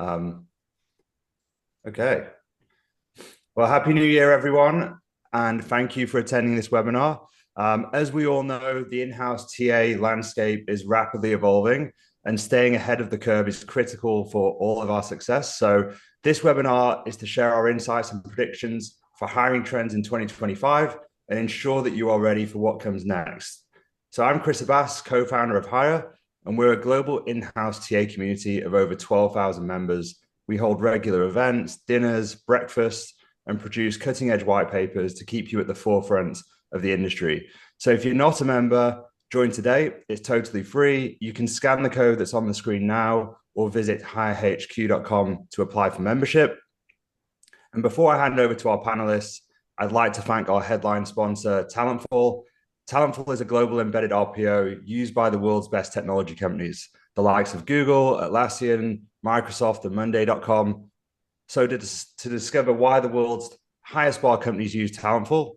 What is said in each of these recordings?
Um, okay. Well, Happy New Year, everyone, and thank you for attending this webinar. As we all know, the in-house TA landscape is rapidly evolving, and staying ahead of the curve is critical for all of our success. So this webinar is to share our insights and predictions for hiring trends in 2025 and ensure that you are ready for what comes next. So I'm Chris Abbas, co-founder of Hire, and we're a global in-house TA community of over 12,000 members. We hold regular events, dinners, breakfasts, and produce cutting edge white papers to keep you at the forefront of the industry. So if you're not a member, join today. It's totally free. You can scan the code that's on the screen now or visit hirehq.com to apply for membership. And before I hand over to our panelists, I'd like to thank our headline sponsor, Talentful. Talentful is a global embedded RPO used by the world's best technology companies, the likes of Google, Atlassian, Microsoft, and Monday.com. So to discover why the world's highest bar companies use Talentful,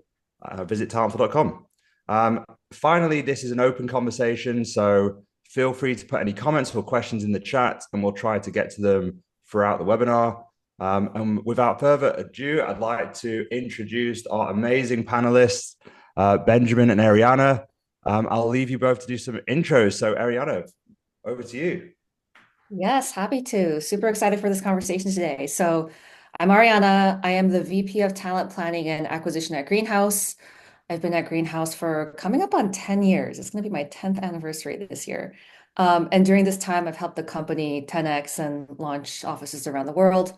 visit talentful.com. Finally, this is an open conversation, so feel free to put any comments or questions in the chat, and we'll try to get to them throughout the webinar. And without further ado, I'd like to introduce our amazing panelists, Benjamin and Ariana. I'll leave you both to do some intros. So Ariana, over to you. Yes, happy to. Super excited for this conversation today. So, I'm Ariana. I am the VP of Talent Planning and Acquisition at Greenhouse. I've been at Greenhouse for coming up on 10 years. It's going to be my 10th anniversary this year. And during this time, I've helped the company 10x and launch offices around the world.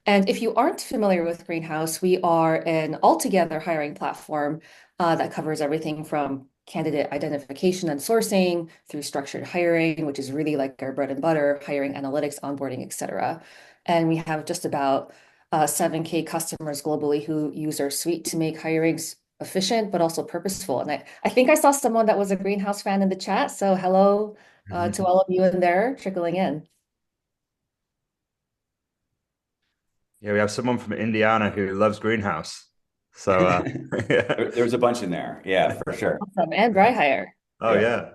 And if you aren't familiar with Greenhouse, we are an altogether hiring platform that covers everything from candidate identification and sourcing through structured hiring, which is really like our bread and butter, hiring analytics, onboarding, et cetera. And we have just about 7K customers globally who use our suite to make hirings efficient, but also purposeful. And I think I saw someone that was a Greenhouse fan in the chat. So hello to all of you in there trickling in. Yeah, we have someone from Indiana who loves Greenhouse. So, yeah. There was a bunch in there. Yeah, for sure. Awesome. And BrightHire. Oh, Yeah.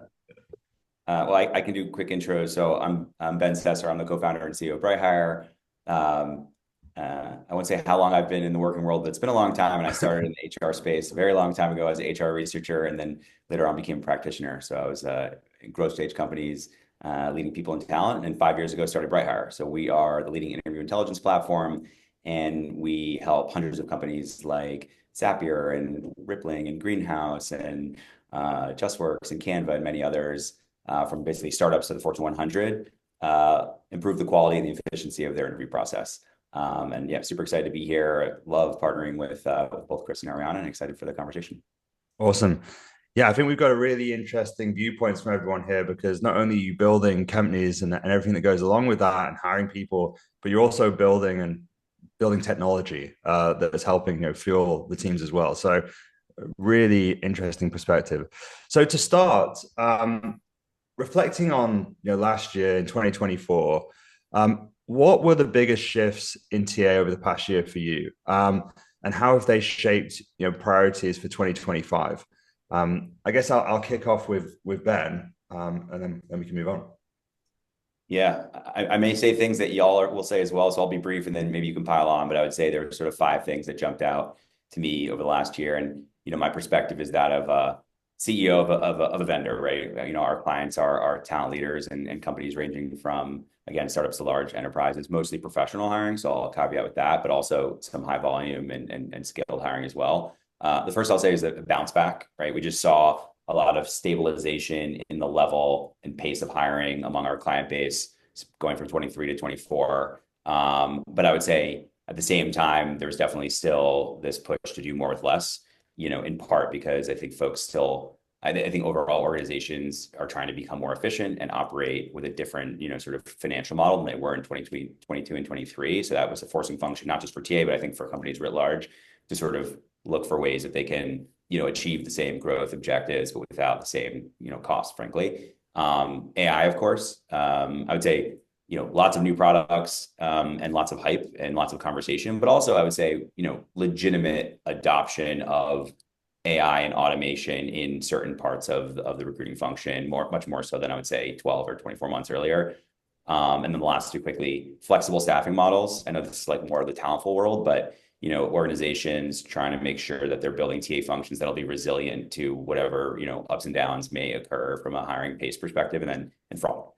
yeah. Well, I can do quick intros. So I'm Ben Stesser. I'm the co-founder and CEO of BrightHire. I won't say how long I've been in the working world, but it's been a long time. And I started in the HR space a very long time ago as an HR researcher, and then later on became a practitioner. So I was in growth stage companies, leading people in talent. And 5 years ago, started BrightHire. So we are the leading interview intelligence platform, and we help hundreds of companies like Zapier and Rippling and Greenhouse and JustWorks and Canva and many others, from basically startups to the Fortune 100, improve the quality and the efficiency of their interview process. And yeah, super excited to be here. Love partnering with both Chris and Ariana, and excited for the conversation. Awesome. Yeah, I think we've got a really interesting viewpoints from everyone here because not only are you building companies and everything that goes along with that and hiring people, but you're also building technology that is helping fuel the teams as well. So really interesting perspective. So to start, reflecting on last year in 2024, what were the biggest shifts in TA over the past year for you? And how have they shaped priorities for 2025? I guess I'll kick off with Ben, and then we can move on. Yeah, I may say things that y'all will say as well, so I'll be brief, and then maybe you can pile on. But I would say there were sort of 5 things that jumped out to me over the last year, and my perspective is that of a CEO of a vendor, right? Our clients are talent leaders and companies ranging from, again, startups to large enterprises, mostly professional hiring. So I'll caveat with that, but also some high volume and scaled hiring as well. The first I'll say is a bounce back, right? We just saw a lot of stabilization in the level and pace of hiring among our client base, going from 23 to 24. But I would say at the same time, there's definitely still this push to do more with less, in part because I think I think overall organizations are trying to become more efficient and operate with a different, sort of financial model than they were in 2022 and 23. So that was a forcing function, not just for TA, but I think for companies writ large, to sort of look for ways that they can achieve the same growth objectives, but without the same, cost, frankly. AI, of course, I would say, lots of new products, and lots of hype and lots of conversation, but also I would say, legitimate adoption of AI and automation in certain parts of the recruiting function, much more so than I would say 12 or 24 months earlier. And then the last two quickly, flexible staffing models. I know this is like more of the talentful world, but organizations trying to make sure that they're building TA functions that'll be resilient to whatever, ups and downs may occur from a hiring pace perspective, and then fraud.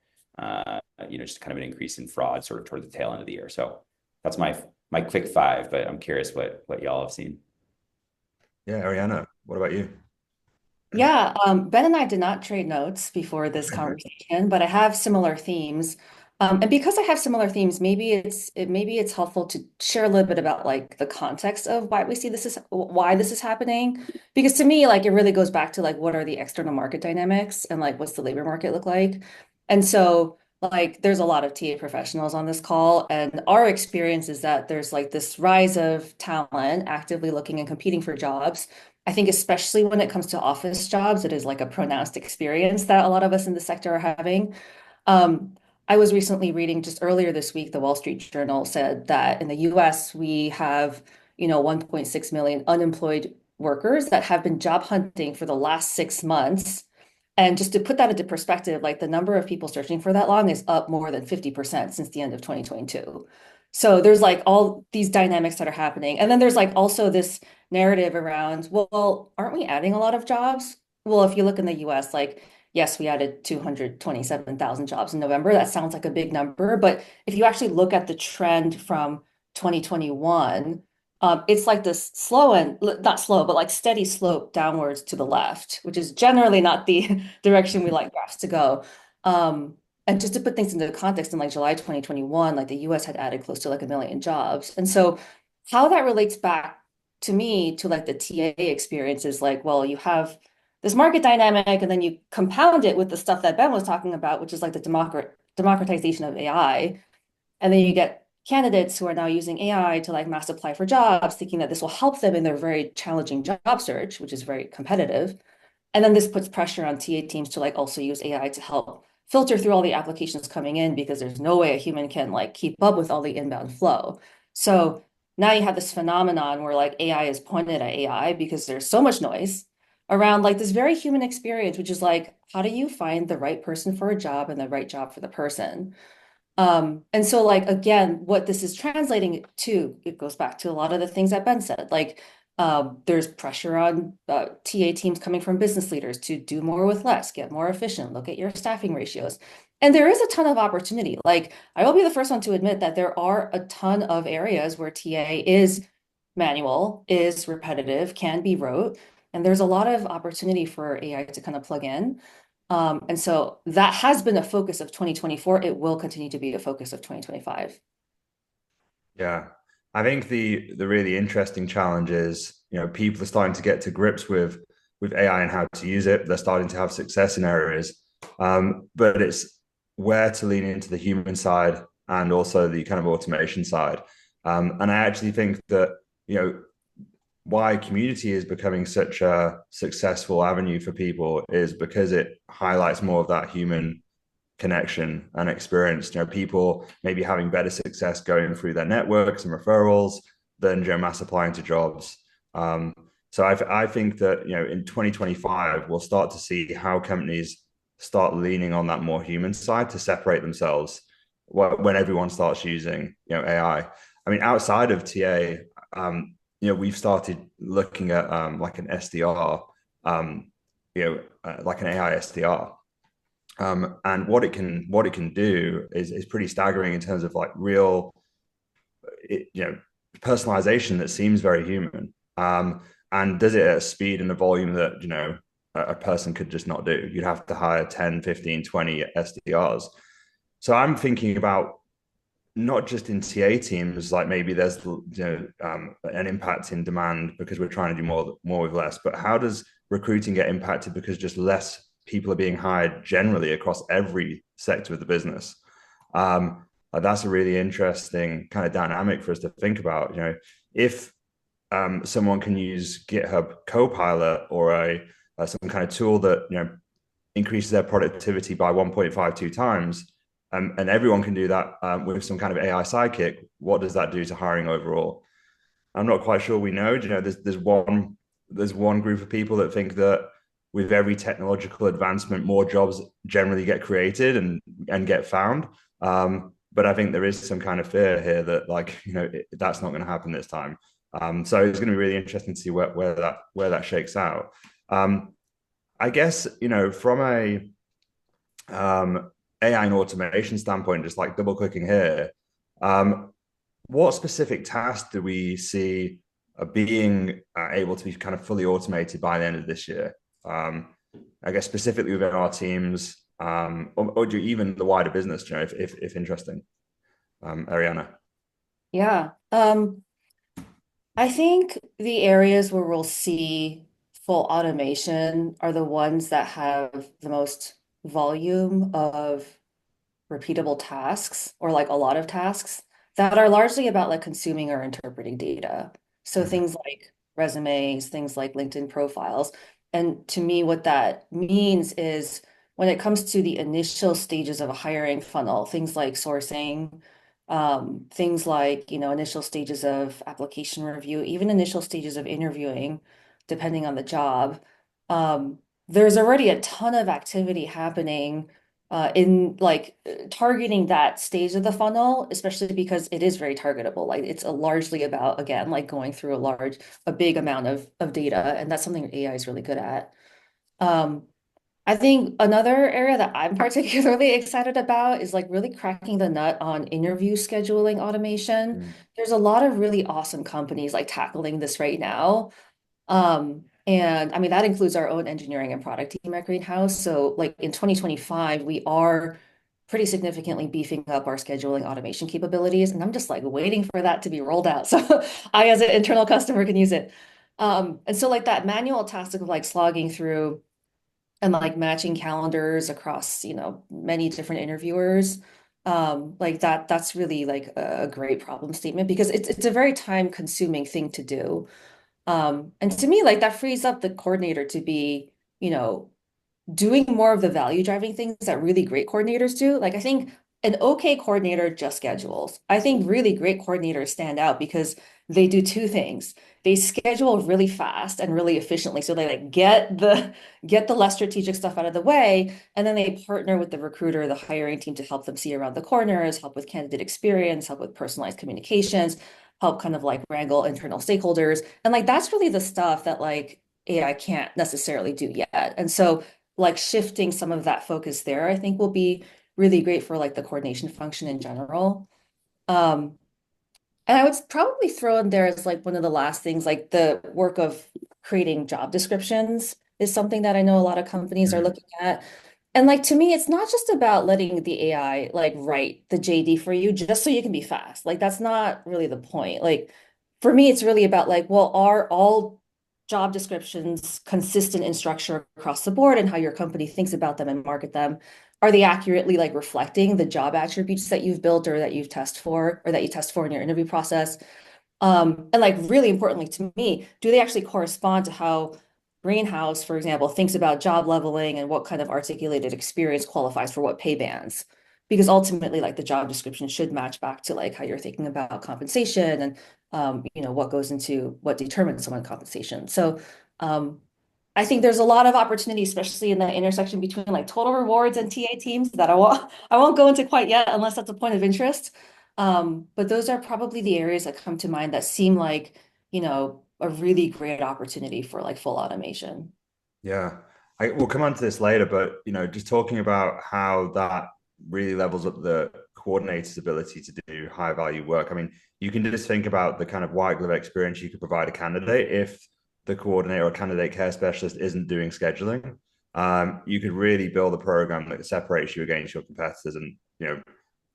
Just kind of an increase in fraud sort of toward the tail end of the year. So that's my quick five, but I'm curious what y'all have seen. Yeah, Ariana, what about you? Yeah, Ben and I did not trade notes before this conversation, but I have similar themes. And because I have similar themes, maybe it's helpful to share a little bit about like the context of why this is happening. Because to me, like it really goes back to like what are the external market dynamics and like what's the labor market look like. And so like there's a lot of TA professionals on this call, and our experience is that there's like this rise of talent actively looking and competing for jobs. I think especially when it comes to office jobs, it is like a pronounced experience that a lot of us in the sector are having. Um, I was recently reading just earlier this week, the Wall Street Journal said that in the US, we have, 1.6 million unemployed workers that have been job hunting for the last 6 months. And just to put that into perspective, like the number of people searching for that long is up more than 50% since the end of 2022. So there's like all these dynamics that are happening. And then there's like also this narrative around, well, aren't we adding a lot of jobs? Well, if you look in the US, like, yes, we added 227,000 jobs in November. That sounds like a big number. But if you actually look at the trend from 2021, it's like this slow and not slow, but like steady slope downwards to the left, which is generally not the direction we like graphs to go. And just to put things into context, in like July 2021, like the US had added close to like 1 million jobs. And so how that relates back to me to like the TA experience is like, well, you have this market dynamic, and then you compound it with the stuff that Ben was talking about, which is like the democratization of AI. And then you get candidates who are now using AI to like mass apply for jobs, thinking that this will help them in their very challenging job search, which is very competitive. And then this puts pressure on TA teams to like also use AI to help filter through all the applications coming in, because there's no way a human can like keep up with all the inbound flow. So now you have this phenomenon where like AI is pointed at AI because there's so much noise around like this very human experience, which is like, how do you find the right person for a job and the right job for the person? And so like again, what this is translating to, it goes back to a lot of the things that Ben said. Like there's pressure on TA teams coming from business leaders to do more with less, get more efficient, look at your staffing ratios. And there is a ton of opportunity. Like I will be the first one to admit that there are a ton of areas where TA is manual, is repetitive, can be rote, and there's a lot of opportunity for AI to kind of plug in. And so that has been a focus of 2024. It will continue to be a focus of 2025. Yeah, I think the really interesting challenge is, people are starting to get to grips with AI and how to use it. They're starting to have success in areas, but it's where to lean into the human side and also the kind of automation side. And I actually think that, why community is becoming such a successful avenue for people is because it highlights more of that human connection and experience. People maybe having better success going through their networks and referrals than mass applying to jobs. So I think that in 2025 we'll start to see how companies start leaning on that more human side to separate themselves when everyone starts using AI. I mean, outside of TA, we've started looking at like an SDR, like an AI SDR. And what it can do is pretty staggering in terms of like real, personalization that seems very human, and does it at a speed and a volume that a person could just not do. You'd have to hire 10, 15, 20 SDRs. So I'm thinking about not just in TA teams, like maybe there's an impact in demand because we're trying to do more with less, but how does recruiting get impacted because just less people are being hired generally across every sector of the business? That's a really interesting kind of dynamic for us to think about. If someone can use GitHub Copilot or some kind of tool that increases their productivity by 1.52 times, and everyone can do that with some kind of AI sidekick, what does that do to hiring overall? I'm not quite sure we know. There's one group of people that think that with every technological advancement, more jobs generally get created and get found. But I think there is some kind of fear here that, like, that's not going to happen this time. So it's going to be really interesting to see where that shakes out. I guess, from a AI and automation standpoint, just like double clicking here, what specific tasks do we see being able to be kind of fully automated by the end of this year? I guess specifically within our teams, or even the wider business, if interesting. Ariana. Yeah. I think the areas where we'll see full automation are the ones that have the most volume of repeatable tasks or like a lot of tasks that are largely about like consuming or interpreting data. So Mhm. things like resumes, things like LinkedIn profiles. And to me, what that means is when it comes to the initial stages of a hiring funnel, things like sourcing, things like, initial stages of application review, even initial stages of interviewing, depending on the job, there's already a ton of activity happening in like targeting that stage of the funnel, especially because it is very targetable. Like it's largely about, again, like going through a big amount of data, and that's something AI is really good at. Um, I think another area that I'm particularly excited about is like really cracking the nut on interview scheduling automation. Mm. There's a lot of really awesome companies like tackling this right now. And I mean, that includes our own engineering and product team at Greenhouse. So like in 2025, we are pretty significantly beefing up our scheduling automation capabilities. And I'm just like waiting for that to be rolled out. So I, as an internal customer, can use it. And so like that manual task of like slogging through and like matching calendars across, many different interviewers. Like that's really like a great problem statement because it's a very time consuming thing to do. And to me, like that frees up the coordinator to be, you know, doing more of the value driving things that really great coordinators do. Like I think an okay coordinator just schedules. I think really great coordinators stand out because they do two things. They schedule really fast and really efficiently. So they like get the less strategic stuff out of the way. And then they partner with the recruiter, the hiring team to help them see around the corners, help with candidate experience, help with personalized communications, help kind of like wrangle internal stakeholders. And like that's really the stuff that like AI can't necessarily do yet. And so like shifting some of that focus there, I think will be really great for like the coordination function in general. Um, and I would probably throw in there as like one of the last things, like the work of creating job descriptions is something that I know a lot of companies are Mm. looking at. And like to me, it's not just about letting the AI like write the JD for you just so you can be fast. Like that's not really the point. Like for me, it's really about like, well, are all job descriptions consistent in structure across the board and how your company thinks about them and market them? Are they accurately like reflecting the job attributes that you've built or that you've tested for or that you test for in your interview process? And like really importantly to me, do they actually correspond to how Greenhouse, for example, thinks about job leveling and what kind of articulated experience qualifies for what pay bands? Because ultimately, like the job description should match back to like how you're thinking about compensation and what goes into what determines someone's compensation. So um, I think there's a lot of opportunity, especially in the intersection between like total rewards and TA teams that I won't go into quite yet unless that's a point of interest. But those are probably the areas that come to mind that seem like, a really great opportunity for like full automation. Yeah, we'll come on to this later, but just talking about how that really levels up the coordinator's ability to do high value work. I mean, you can just think about the kind of white glove experience you could provide a candidate if the coordinator or candidate care specialist isn't doing scheduling. You could really build a program that separates you against your competitors and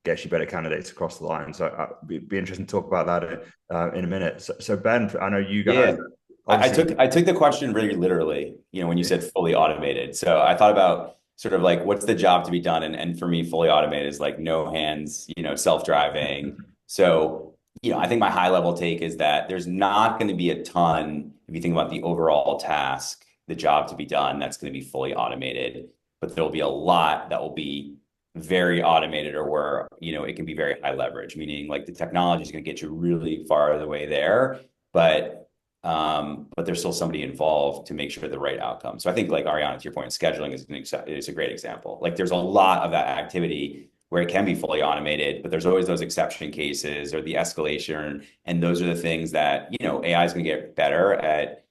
gets you better candidates across the line. So be interesting to talk about that in a minute. So Ben, I know you guys. Yeah. I Obviously, took the question really literally, when you said fully automated. So I thought about sort of like what's the job to be done, and for me, fully automated is like no hands, self-driving. So, I think my high level take is that there's not going to be a ton, if you think about the overall task, the job to be done, that's going to be fully automated, but there'll be a lot that will be very automated or where, it can be very high leverage, meaning like the technology is going to get you really far the way there. But but there's still somebody involved to make sure the right outcome. So I think like Ariana, to your point, scheduling is a great example. Like there's a lot of that activity where it can be fully automated, but there's always those exception cases or the escalation. And those are the things that, AI is going to get better at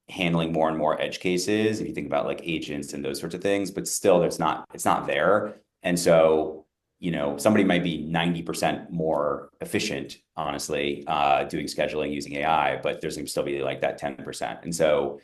handling more and more edge cases. If you think about like agents and those sorts of things, but still it's not there. And so, somebody might be 90% more efficient, honestly, doing scheduling using AI, but there's going to still be like that 10%. And so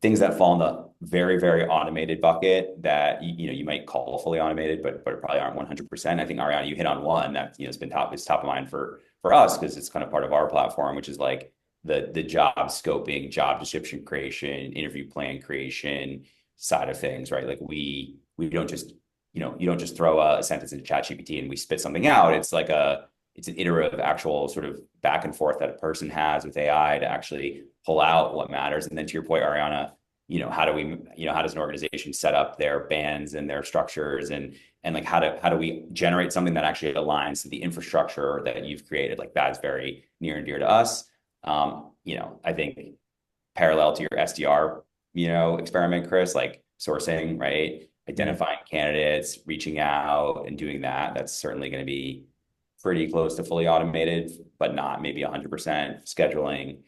things that fall in the very, very automated bucket that you might call fully automated, but probably aren't 100%. I think Ariana, you hit on one that has been top of mind for us because it's kind of part of our platform, which is like the job scoping, job description creation, interview plan creation side of things, right? Like we don't just you don't just throw a sentence into ChatGPT and we spit something out. It's like it's an iterative actual sort of back and forth that a person has with AI to actually pull out what matters. And then to your point, Ariana, how does an organization set up their bands and their structures and like how do we generate something that actually aligns to the infrastructure that you've created? Like that's very near and dear to us. I think parallel to your SDR, experiment, Chris, like sourcing, right? Identifying candidates, reaching out and doing that. That's certainly going to be pretty close to fully automated, but not maybe 100%. Scheduling,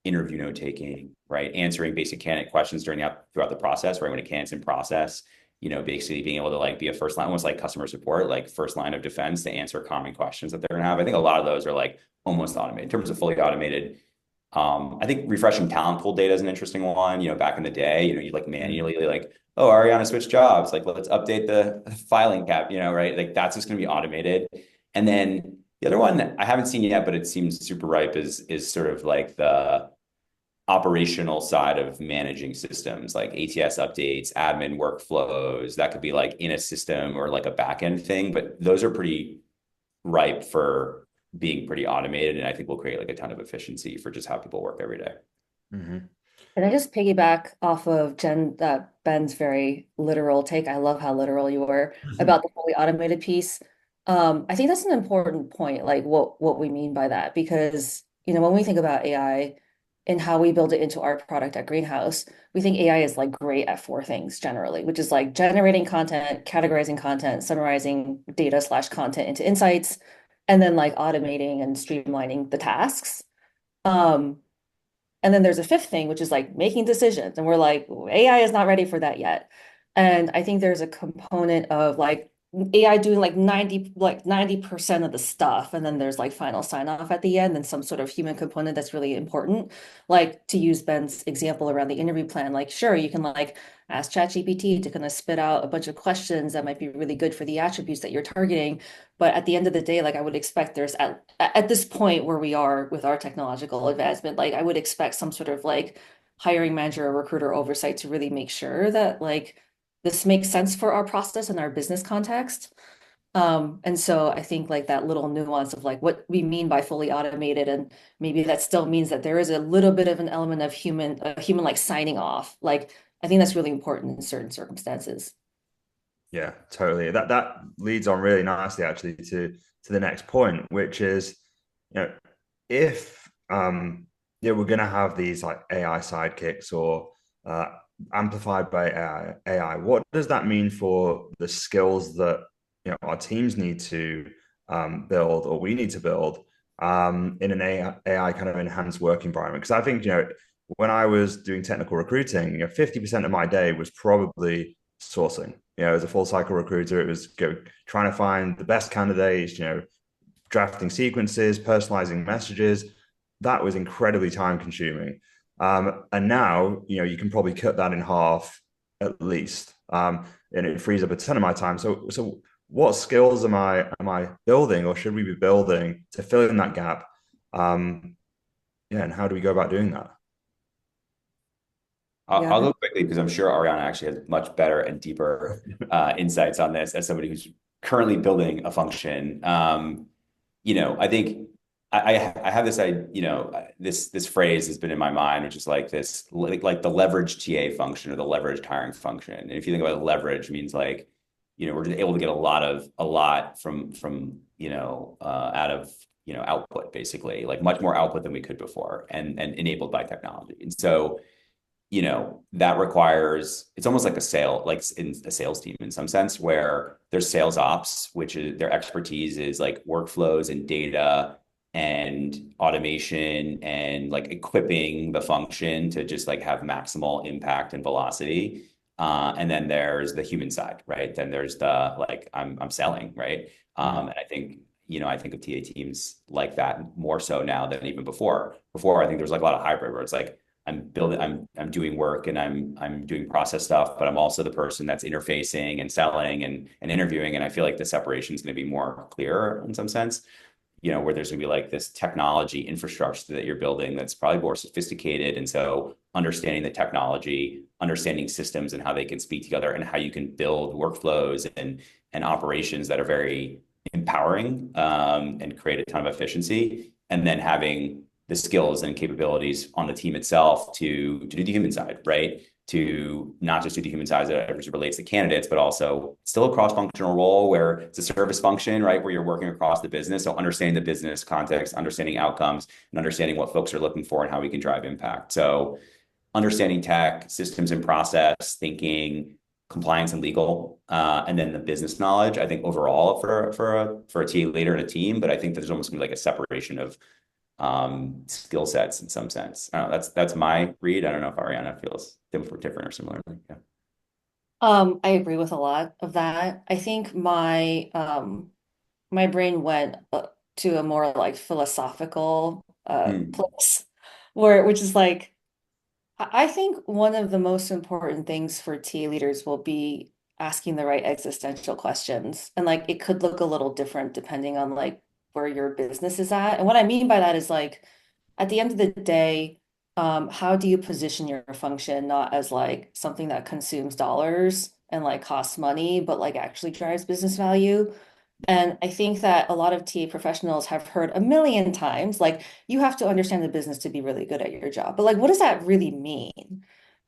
interview note taking, right? Answering basic candidate questions throughout the process, right? When a candidate's in process, basically being able to like be a first line, almost like customer support, like first line of defense to answer common questions that they're gonna have. I think a lot of those are like almost automated. In terms of fully automated, I think refreshing talent pool data is an interesting one. Back in the day, you'd like manually like, oh, Ariana switched jobs. Like, let's update the filing cap, right? Like that's just going to be automated. And then the other one that I haven't seen yet, but it seems super ripe is sort of like the operational side of managing systems, like ATS updates, admin workflows. That could be like in a system or like a backend thing, but those are pretty ripe for being pretty automated, and I think will create like a ton of efficiency for just how people work every day. Mm-hmm. And I just piggyback off of Ben's very literal take. I love how literal you were about the fully automated piece. I think that's an important point, like what we mean by that, because when we think about AI and how we build it into our product at Greenhouse, we think AI is like great at four things generally, which is like generating content, categorizing content, summarizing data/content into insights, and then like automating and streamlining the tasks. And then there's a fifth thing, which is like making decisions. And we're like, AI is not ready for that yet. And I think there's a component of like AI doing like 90% of the stuff. And then there's like final sign off at the end and some sort of human component that's really important. Like to use Ben's example around the interview plan, like, sure, you can like ask ChatGPT to kind of spit out a bunch of questions that might be really good for the attributes that you're targeting. But at the end of the day, like I would expect there's at this point where we are with our technological advancement, like I would expect some sort of like hiring manager or recruiter oversight to really make sure that like this makes sense for our process and our business context. And so I think like that little nuance of like what we mean by fully automated, and maybe that still means that there is a little bit of an element of human like signing off. Like I think that's really important in certain circumstances. Yeah, totally. That leads on really nicely actually to the next point, which is, if we're gonna have these like AI sidekicks or amplified by AI, what does that mean for the skills that our teams need to build or we need to build in an AI kind of enhanced work environment? Because I think when I was doing technical recruiting, 50% of my day was probably sourcing. As a full cycle recruiter, it was trying to find the best candidates, drafting sequences, personalizing messages. That was incredibly time consuming. And now, you can probably cut that in half at least. And it frees up a ton of my time. So what skills am I building or should we be building to fill in that gap? And how do we go about doing that? I'll go quickly because I'm sure Ariana actually has much better and deeper insights on this as somebody who's currently building a function. I think I have this this phrase has been in my mind, which is like this, like the leverage TA function or the leveraged hiring function. And if you think about leverage, it means like, we're just able to get a lot from out of output, basically, like much more output than we could before, and enabled by technology. And so, that requires, it's almost like like in a sales team in some sense, where there's sales ops, which is their expertise is like workflows and data and automation and like equipping the function to just like have maximal impact and velocity. And then there's the human side, right? Then there's the like I'm selling, right? And I think of TA teams like that more so now than even before. Before, I think there was like a lot of hybrid where it's like I'm doing work and I'm doing process stuff, but I'm also the person that's interfacing and selling and interviewing. And I feel like the separation is going to be more clear in some sense, where there's going to be like this technology infrastructure that you're building that's probably more sophisticated. And so understanding the technology, understanding systems and how they can speak together and how you can build workflows and operations that are very empowering, and create a ton of efficiency. And then having the skills and capabilities on the team itself to do the human side, right? To not just do the human side as it relates to candidates, but also still a cross-functional role where it's a service function, right? Where you're working across the business. So understanding the business context, understanding outcomes, and understanding what folks are looking for and how we can drive impact. So understanding tech, systems and process, thinking, compliance and legal, and then the business knowledge, I think overall for a TA leader and a team, but I think there's almost gonna be like a separation of skill sets in some sense. I don't know, that's my read. I don't know if Ariana feels different or similarly. Yeah. I agree with a lot of that. I think my brain went to a more like philosophical Mm. place which is like I think one of the most important things for TA leaders will be asking the right existential questions. And like it could look a little different depending on like where your business is at. And what I mean by that is like at the end of the day, how do you position your function not as like something that consumes dollars and like costs money, but like actually drives business value? And I think that a lot of TA professionals have heard a million times, like, you have to understand the business to be really good at your job. But like, what does that really mean?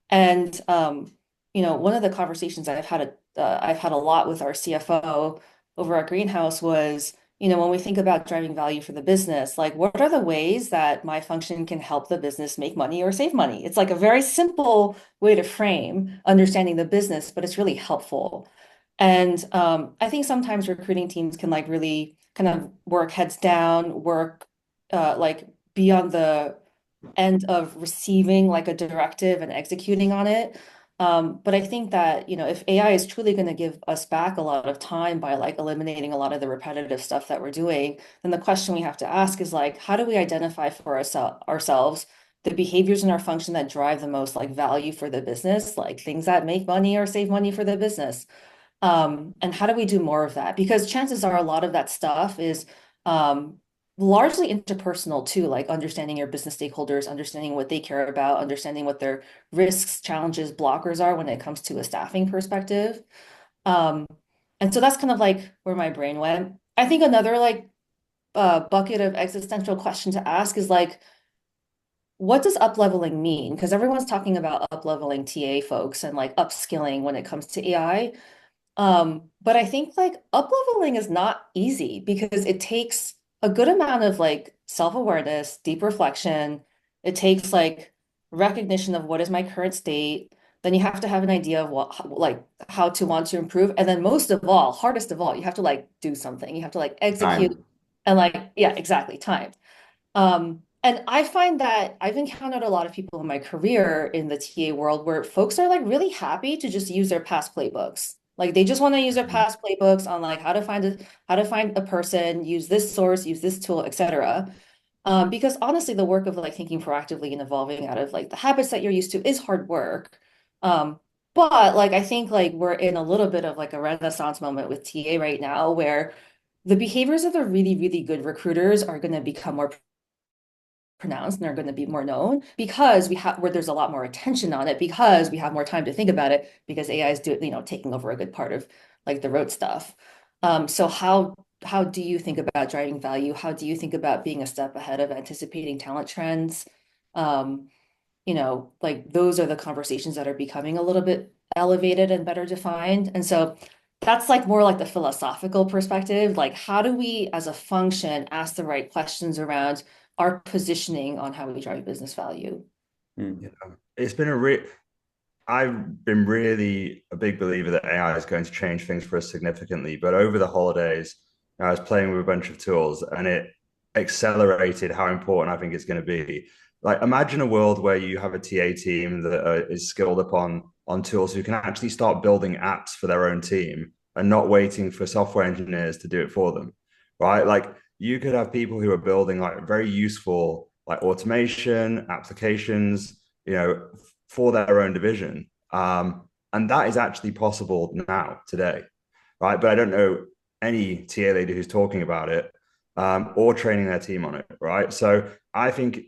And one of the conversations I've had a lot with our CFO over at Greenhouse was, when we think about driving value for the business, like what are the ways that my function can help the business make money or save money? It's like a very simple way to frame understanding the business, but it's really helpful. And I think sometimes recruiting teams can like really kind of work heads down, work like be on the end of receiving like a directive and executing on it. But I think that, if AI is truly going to give us back a lot of time by like eliminating a lot of the repetitive stuff that we're doing, then the question we have to ask is like, how do we identify for ourselves the behaviors in our function that drive the most like value for the business, like things that make money or save money for the business? And how do we do more of that? Because chances are a lot of that stuff is largely interpersonal too, like understanding your business stakeholders, understanding what they care about, understanding what their risks, challenges, blockers are when it comes to a staffing perspective. Um, and so that's kind of like where my brain went. I think another like bucket of existential question to ask is like, what does up-leveling mean? Because everyone's talking about up-leveling TA folks and like upskilling when it comes to AI. But I think like up-leveling is not easy because it takes a good amount of like self-awareness, deep reflection. It takes like recognition of what is my current state. Then you have to have an idea of like how to want to improve. And then most of all, hardest of all, you have to like do something. You have to like execute Time. and like, yeah, exactly, time. And I find that I've encountered a lot of people in my career in the TA world where folks are like really happy to just use their past playbooks. Like they just want to use their Mhm. past playbooks on like how to find a person, use this source, use this tool, etc. Because honestly, the work of like thinking proactively and evolving out of like the habits that you're used to is hard work. Um, but like I think like we're in a little bit of like a renaissance moment with TA right now where the behaviors of the really, really good recruiters are going to become more pronounced and are going to be more known because we have where there's a lot more attention on it because we have more time to think about it because AI is taking over a good part of like the road stuff. So how do you think about driving value? How do you think about being a step ahead of anticipating talent trends? Um, like those are the conversations that are becoming a little bit elevated and better defined. And so That's like more like the philosophical perspective. Like, how do we as a function ask the right questions around our positioning on how we drive business value? Hmm. Yeah. It's been a real I've been really a big believer that AI is going to change things for us significantly. But over the holidays, I was playing with a bunch of tools and it accelerated how important I think it's going to be. Like, imagine a world where you have a TA team that is skilled on tools who can actually start building apps for their own team and not waiting for software engineers to do it for them, right? Like, you could have people who are building like very useful like automation applications, for their own division. And that is actually possible now, today, right? But I don't know any TA leader who's talking about it or training their team on it, right? So I think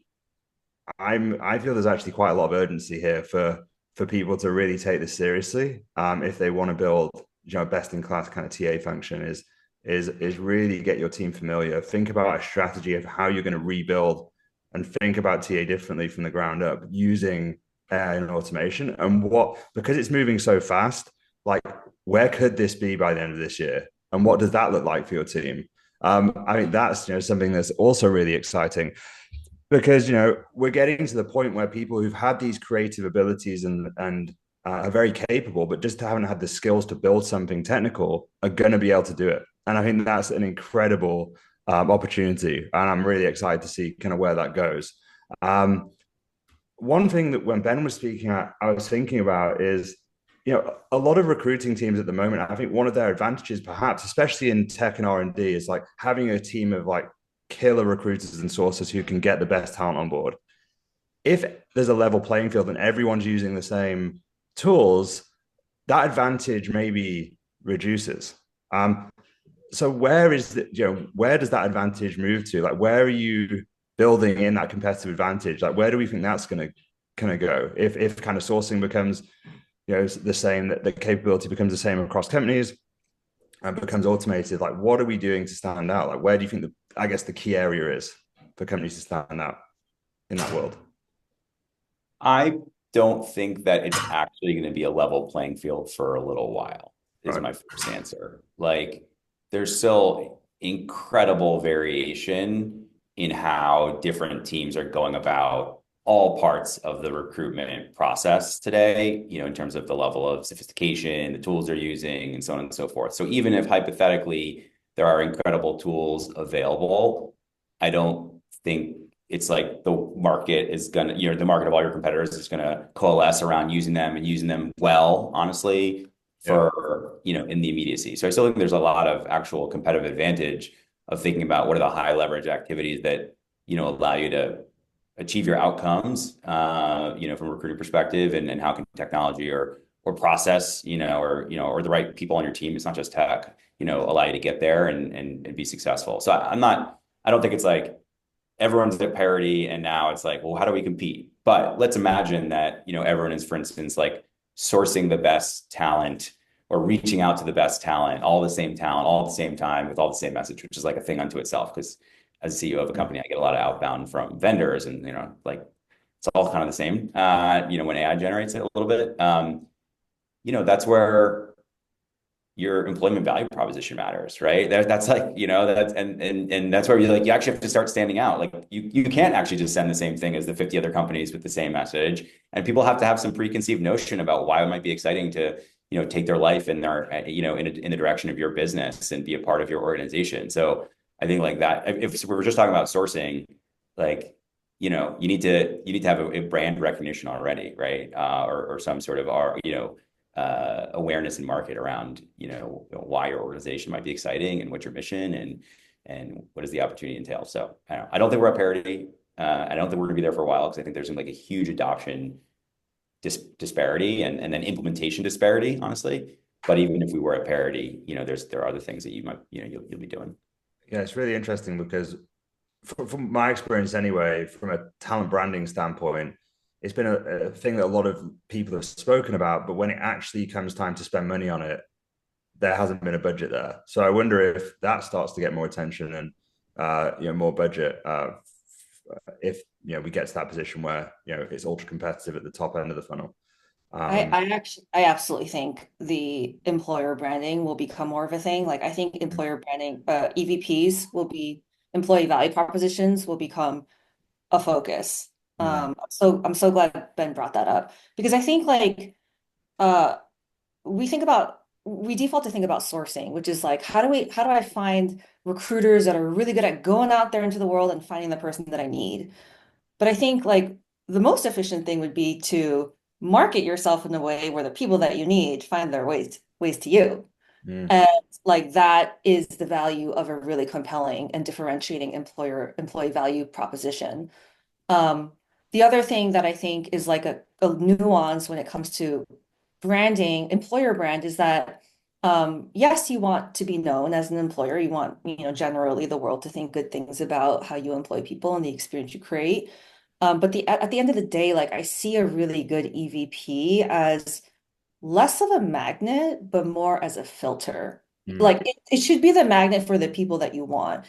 I feel there's actually quite a lot of urgency here for people to really take this seriously if they want to build, best in class kind of TA function is really get your team familiar. Think about a strategy of how you're going to rebuild and think about TA differently from the ground up using AI and automation and because it's moving so fast, like where could this be by the end of this year? And what does that look like for your team? I think that's something that's also really exciting because we're getting to the point where people who've had these creative abilities and are very capable, but just haven't had the skills to build something technical, are going to be able to do it. And I think that's an incredible opportunity, and I'm really excited to see kind of where that goes. One thing that when Ben was speaking, I was thinking about is, a lot of recruiting teams at the moment, I think one of their advantages, perhaps, especially in tech and R&D, is like having a team of like killer recruiters and sources who can get the best talent on board. If there's a level playing field and everyone's using the same tools, that advantage maybe reduces. So where does that advantage move to? Like, where are you building in that competitive advantage? Like, where do we think that's going to kind of go if kind of sourcing becomes the same, that the capability becomes the same across companies and becomes automated? Like, what are we doing to stand out? Like, where do you think the key area is for companies to stand out in that world? I don't think that it's actually going to be a level playing field for a little while, is Right. my first answer. Like, there's still incredible variation in how different teams are going about all parts of the recruitment process today, in terms of the level of sophistication, the tools they're using, and so on and so forth. So even if hypothetically there are incredible tools available, I don't think it's like the market is gonna, the market of all your competitors is gonna coalesce around using them and using them well, honestly, Yeah. for, in the immediacy. So I still think there's a lot of actual competitive advantage of thinking about what are the high leverage activities that, allow you to achieve your outcomes, from a recruiting perspective, and how can technology or process, or the right people on your team, it's not just tech, allow you to get there and be successful. So I don't think it's like everyone's at parity and now it's like, well, how do we compete? But let's imagine that, everyone is, for instance, like sourcing the best talent or reaching out to the best talent, all the same talent, all at the same time with all the same message, which is like a thing unto itself. Because as a CEO of a company, I get a lot of outbound from vendors and, like it's all kind of the same, when AI generates it a little bit. That's where your employment value proposition matters, right? That's like, and that's where you actually have to start standing out. Like you can't actually just send the same thing as the 50 other companies with the same message. And people have to have some preconceived notion about why it might be exciting to, take their life in their, in the direction of your business and be a part of your organization. So I think like that, if we were just talking about sourcing, like, you need to have a brand recognition already, right? Or some sort of awareness and market around, why your organization might be exciting and what's your mission and what does the opportunity entail. So I don't think we're at parity. I don't think we're gonna be there for a while because I think there's like a huge adoption disparity and then implementation disparity, honestly. But even if we were at parity, there are other things that you might, you'll be doing. Yeah, it's really interesting because from my experience anyway, from a talent branding standpoint, it's been a thing that a lot of people have spoken about, but when it actually comes time to spend money on it, there hasn't been a budget there. So I wonder if that starts to get more attention and more budget if we get to that position where it's ultra competitive at the top end of the funnel. Um, I absolutely think the employer branding will become more of a thing. Like I think employer branding, EVPs will be employee value propositions will become a focus. mm, So I'm so glad Ben brought that up because I think like uh we default to think about sourcing, which is like how do I find recruiters that are really good at going out there into the world and finding the person that I need? But I think like the most efficient thing would be to market yourself in a way where the people that you need find their ways to you. mm, And like that is the value of a really compelling and differentiating employee value proposition. Um, the other thing that I think is like a nuance when it comes to branding, employer brand, is that yes, you want to be known as an employer. You want, generally the world to think good things about how you employ people and the experience you create. But at the end of the day, like I see a really good EVP as less of a magnet, but more as a filter. mm, Like it should be the magnet for the people that you want,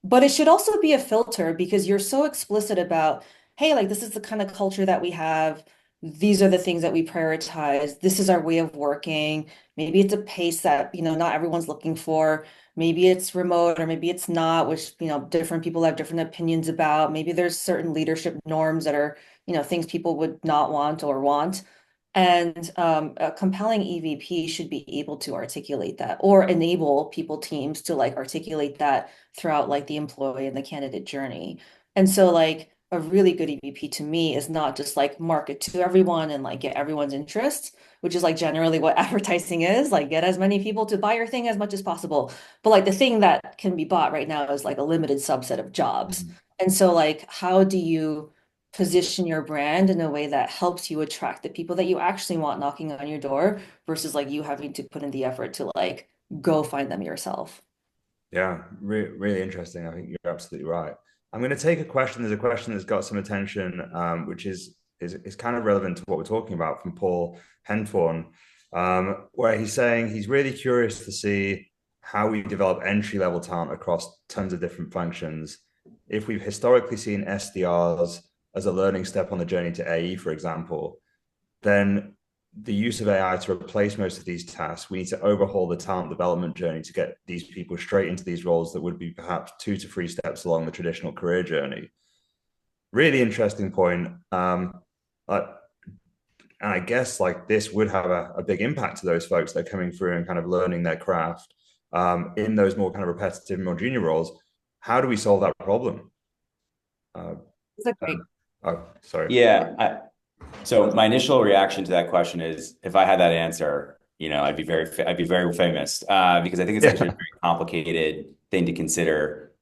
but it should also be a filter because you're so explicit about, hey, like this is the kind of culture that we have. These are the things that we prioritize. This is our way of working. Maybe it's a pace that, not everyone's looking for. Maybe it's remote or maybe it's not, which, different people have different opinions about. Maybe there's certain leadership norms that are, things people would not want or want. And a compelling EVP should be able to articulate that or enable people teams to like articulate that throughout like the employee and the candidate journey. And so like a really good EVP to me is not just like market to everyone and like get everyone's interest, which is like generally what advertising is, like get as many people to buy your thing as much as possible. But like the thing that can be bought right now is like a limited subset of jobs. mm. And so like how do you position your brand in a way that helps you attract the people that you actually want knocking on your door versus like you having to put in the effort to like go find them yourself. Yeah, really interesting. I think you're absolutely right. I'm going to take a question. There's a question that's got some attention, which is kind of relevant to what we're talking about from Paul Henthorn, where he's saying he's really curious to see how we develop entry level talent across tons of different functions. If we've historically seen SDRs as a learning step on the journey to AE, for example, then the use of AI to replace most of these tasks, we need to overhaul the talent development journey to get these people straight into these roles that would be perhaps 2 to 3 steps along the traditional career journey. Really interesting point. And I guess like this would have a big impact to those folks that are coming through and kind of learning their craft in those more kind of repetitive, more junior roles. How do we solve that problem? Uh, It's a great. oh, sorry. Yeah. So my initial reaction to that question is, if I had that answer, I'd be very famous, because I think it's actually a Yeah. very complicated thing to consider,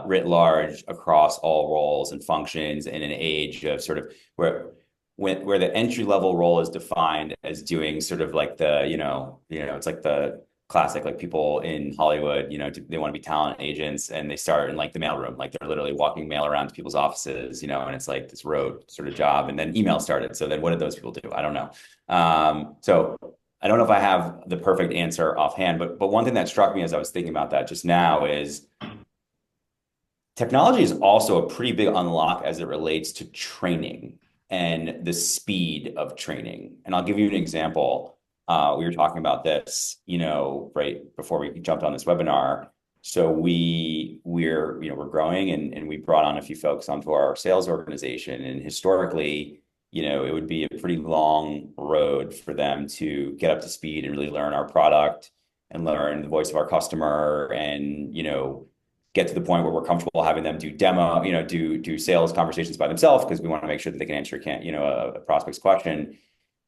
writ large across all roles and functions in an age of sort of where the entry level role is defined as doing sort of like it's like the classic, like people in Hollywood, they want to be talent agents and they start in like the mailroom, like they're literally walking mail around to people's offices, and it's like this road sort of job. And then email started. So then what did those people do? I don't know. So I don't know if I have the perfect answer offhand, but one thing that struck me as I was thinking about that just now is technology is also a pretty big unlock as it relates to training and the speed of training. And I'll give you an example. We were talking about this, right before we jumped on this webinar. So we're growing and we brought on a few folks onto our sales organization. And historically, it would be a pretty long road for them to get up to speed and really learn our product and learn the voice of our customer and, get to the point where we're comfortable having them do demo, do sales conversations by themselves because we want to make sure that they can answer, a prospect's question.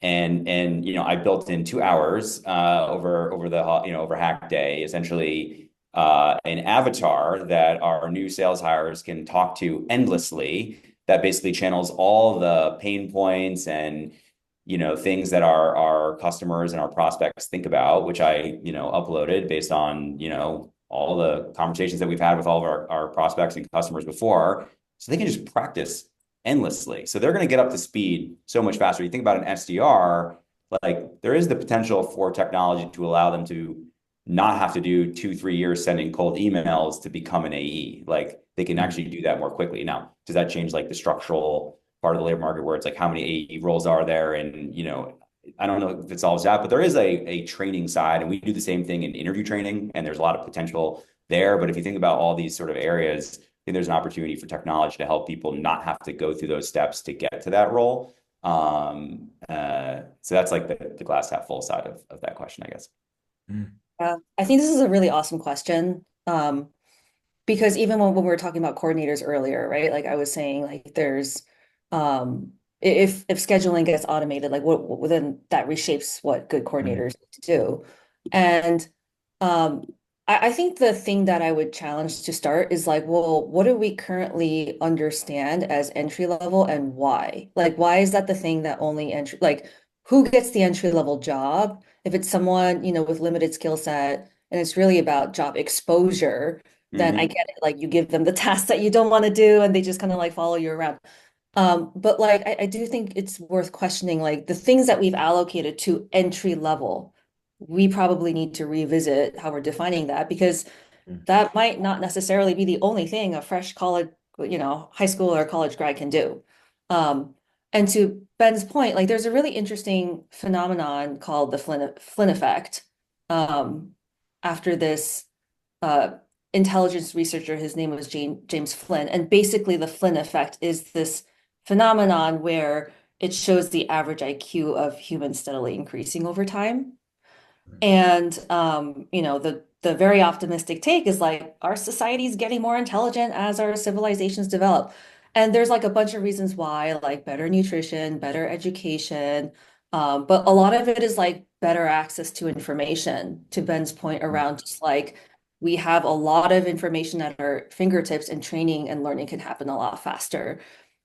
And I built in 2 hours over Hack Day, essentially an avatar that our new sales hires can talk to endlessly. That basically channels all the pain points and things that our customers and our prospects think about, which I uploaded based on all the conversations that we've had with all of our prospects and customers before, so they can just practice endlessly. So they're going to get up to speed so much faster. You think about an SDR, like there is the potential for technology to allow them to not have to do 2, 3 years sending cold emails to become an AE. Like they can actually do that more quickly. Now, does that change like the structural part of the labor market where it's like how many AE roles are there and I don't know if it solves that, but there is a training side, and we do the same thing in interview training, and there's a lot of potential there. But if you think about all these sort of areas, I think there's an opportunity for technology to help people not have to go through those steps to get to that role. So that's like the glass half full side of that question, I guess. Mm. Yeah, I think this is a really awesome question. Because even when we were talking about coordinators earlier, right? Like I was saying, like there's if scheduling gets automated, like what then that reshapes what good Mm. coordinators need to do. And um I think the thing that I would challenge to start is like, well, what do we currently understand as entry level and why? Like, why is that the thing that only entry, like who gets the entry level job? If it's someone, with limited skill set and it's really about job exposure, then I Hmm. get it. Like you give them the tasks that you don't want to do and they just kind of like follow you around. But like I do think it's worth questioning like the things that we've allocated to entry level. We probably need to revisit how we're defining that because Mm. that might not necessarily be the only thing a fresh college, high school or college grad can do. Um, and to Ben's point, like there's a really interesting phenomenon called the Flynn effect. Um, after this uh, intelligence researcher, his name was James Flynn, and basically the Flynn effect is this phenomenon where it shows the average IQ of humans steadily increasing over time. And the very optimistic take is like our society is getting more intelligent as our civilizations develop. And there's like a bunch of reasons why, like better nutrition, better education, but a lot of it is like better access to information, to Ben's point Mm. around just like we have a lot of information at our fingertips and training and learning can happen a lot faster.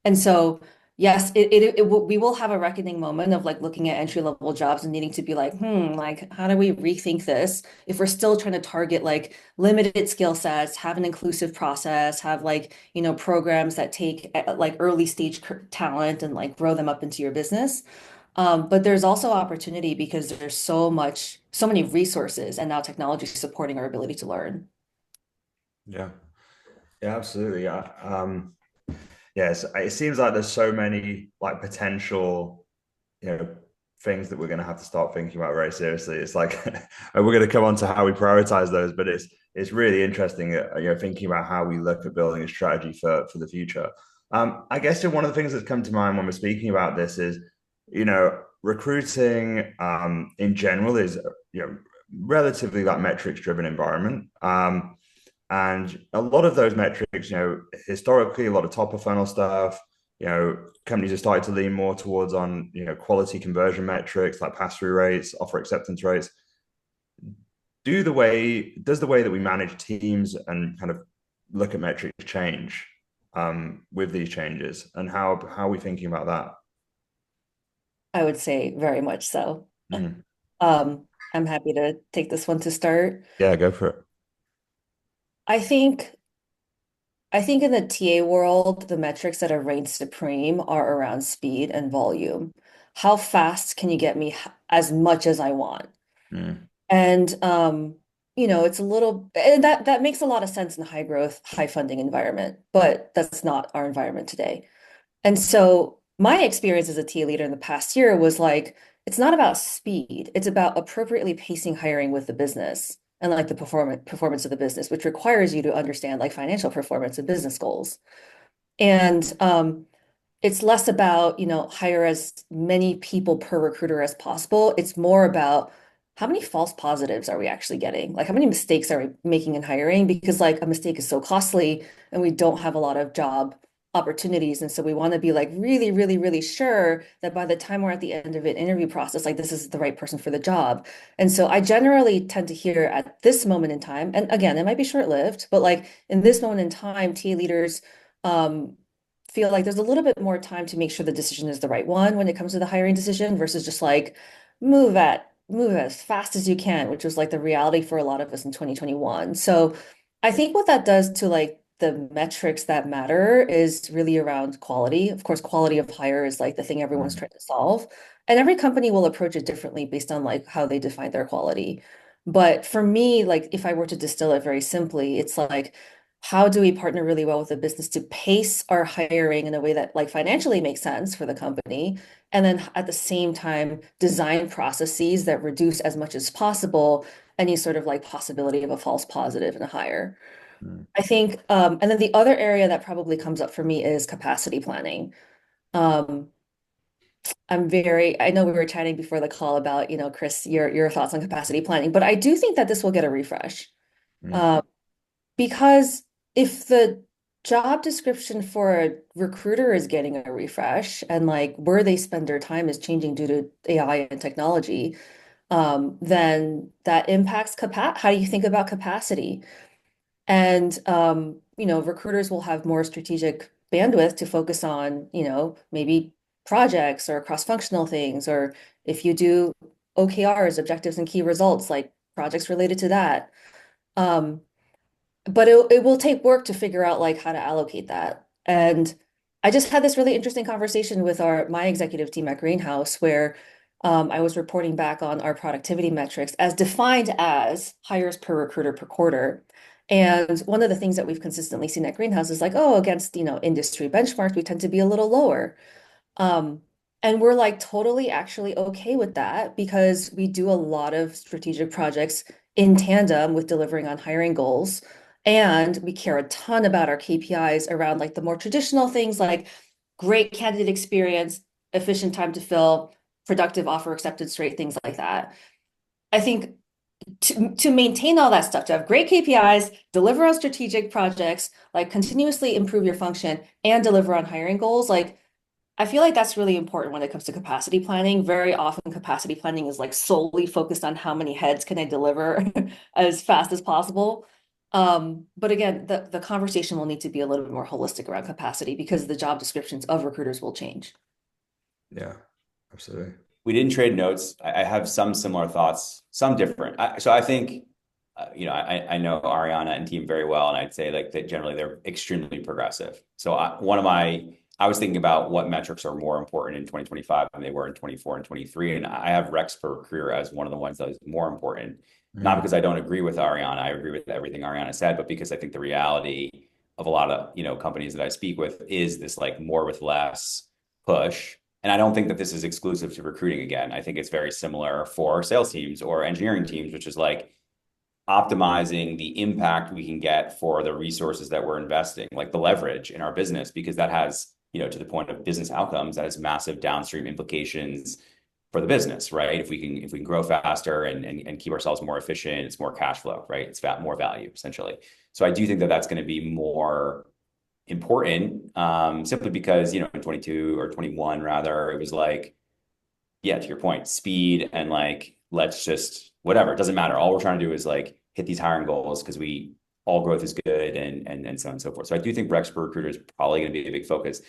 And so yes, we will have a reckoning moment of like looking at entry level jobs and needing to be like, like how do we rethink this if we're still trying to target like limited skill sets, have an inclusive process, have like, programs that take like early stage talent and like grow them up into your business. But there's also opportunity because there's so many resources and now technology supporting our ability to learn. Yeah. Yeah, absolutely. Yeah. Yes, it seems like there's so many like potential, things that we're going to have to start thinking about very seriously. It's like we're going to come on to how we prioritize those, but it's really interesting, thinking about how we look at building a strategy for the future. I guess one of the things that's come to mind when we're speaking about this is, recruiting in general is, relatively like metrics driven environment. And a lot of those metrics, historically, a lot of top of funnel stuff, companies have started to lean more towards on, quality conversion metrics like pass-through rates, offer acceptance rates. Does the way that we manage teams and kind of look at metrics change with these changes? And how are we thinking about that? I would say very much so. Mm. I'm happy to take this one to start. Yeah, go for it. I think I think in the TA world, the metrics that have reigned supreme are around speed and volume. How fast can you get me as much as I want? Mm. And it's a little and that makes a lot of sense in a high growth, high funding environment, but that's not our environment today. And so my experience as a TA leader in the past year was like, it's not about speed. It's about appropriately pacing hiring with the business and like the performance of the business, which requires you to understand like financial performance and business goals. And it's less about, hire as many people per recruiter as possible. It's more about how many false positives are we actually getting? Like how many mistakes are we making in hiring? Because like a mistake is so costly and we don't have a lot of job opportunities. And so we want to be like really, really, really sure that by the time we're at the end of an interview process, like this is the right person for the job. And so I generally tend to hear at this moment in time, and again, it might be short-lived, but like in this moment in time, TA leaders um, feel like there's a little bit more time to make sure the decision is the right one when it comes to the hiring decision versus just like move as fast as you can, which was like the reality for a lot of us in 2021. So I think what that does to like the metrics that matter is really around quality. Of course, quality of hire is like the thing everyone's Mm. trying to solve. And every company will approach it differently based on like how they define their quality. But for me, like if I were to distill it very simply, it's like how do we partner really well with the business to pace our hiring in a way that like financially makes sense for the company, and then at the same time design processes that reduce as much as possible any sort of like possibility of a false positive in a hire. Mm. I think, and then the other area that probably comes up for me is capacity planning. Um, I know we were chatting before the call about, Chris, your thoughts on capacity planning, but I do think that this will get a refresh. Mm. Um, because if the job description for a recruiter is getting a refresh and like where they spend their time is changing due to AI and technology, then that impacts how do you think about capacity? And recruiters will have more strategic bandwidth to focus on, maybe projects or cross-functional things, or if you do OKRs, objectives and key results, like projects related to that. Um, but it will take work to figure out like how to allocate that. And I just had this really interesting conversation with my executive team at Greenhouse where I was reporting back on our productivity metrics as defined as hires per recruiter per quarter. And one of the things that we've consistently seen at Greenhouse is like, oh, against, industry benchmarks, we tend to be a little lower. Um, and we're like totally actually okay with that because we do a lot of strategic projects in tandem with delivering on hiring goals. And we care a ton about our KPIs around like the more traditional things like great candidate experience, efficient time to fill, productive offer acceptance rate, things like that. I think to maintain all that stuff, to have great KPIs, deliver on strategic projects, like continuously improve your function and deliver on hiring goals, like I feel like that's really important when it comes to capacity planning. Very often, capacity planning is like solely focused on how many heads can I deliver as fast as possible. But again, the conversation will need to be a little bit more holistic around capacity because the job descriptions of recruiters will change. Yeah, absolutely. We didn't trade notes. I have some similar thoughts, some different. So I think, I know Ariana and team very well, and I'd say like that generally they're extremely progressive. So I was thinking about what metrics are more important in 2025 than they were in 24 and 23, and I have Rex per career as one of the ones that is more important. Not because I don't agree with Ariana, I agree with everything Ariana said, but because I think the reality of a lot of companies that I speak with is this like more with less push. And I don't think that this is exclusive to recruiting again. I think it's very similar for sales teams or engineering teams, which is like optimizing the impact we can get for the resources that we're investing, like the leverage in our business, because that has, to the point of business outcomes, that has massive downstream implications for the business, right? If we can grow faster and keep ourselves more efficient, it's more cash flow, right? It's more value essentially. So I do think that that's going to be more important, simply because, in 22 or 21 rather, it was like, yeah, to your point, speed and like, let's just, whatever, it doesn't matter. All we're trying to do is like hit these hiring goals because all growth is good and so on and so forth. So I do think Rex per recruiter is probably going to be a big focus.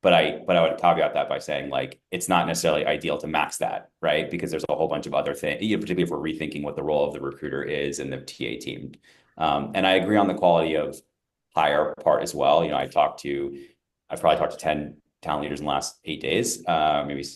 But I would caveat that by saying like it's not necessarily ideal to max that, right? Because there's a whole bunch of other things, particularly if we're rethinking what the role of the recruiter is in the TA team. And I agree on the quality of hire part as well. I've probably talked to 10 talent leaders in the last 8 days,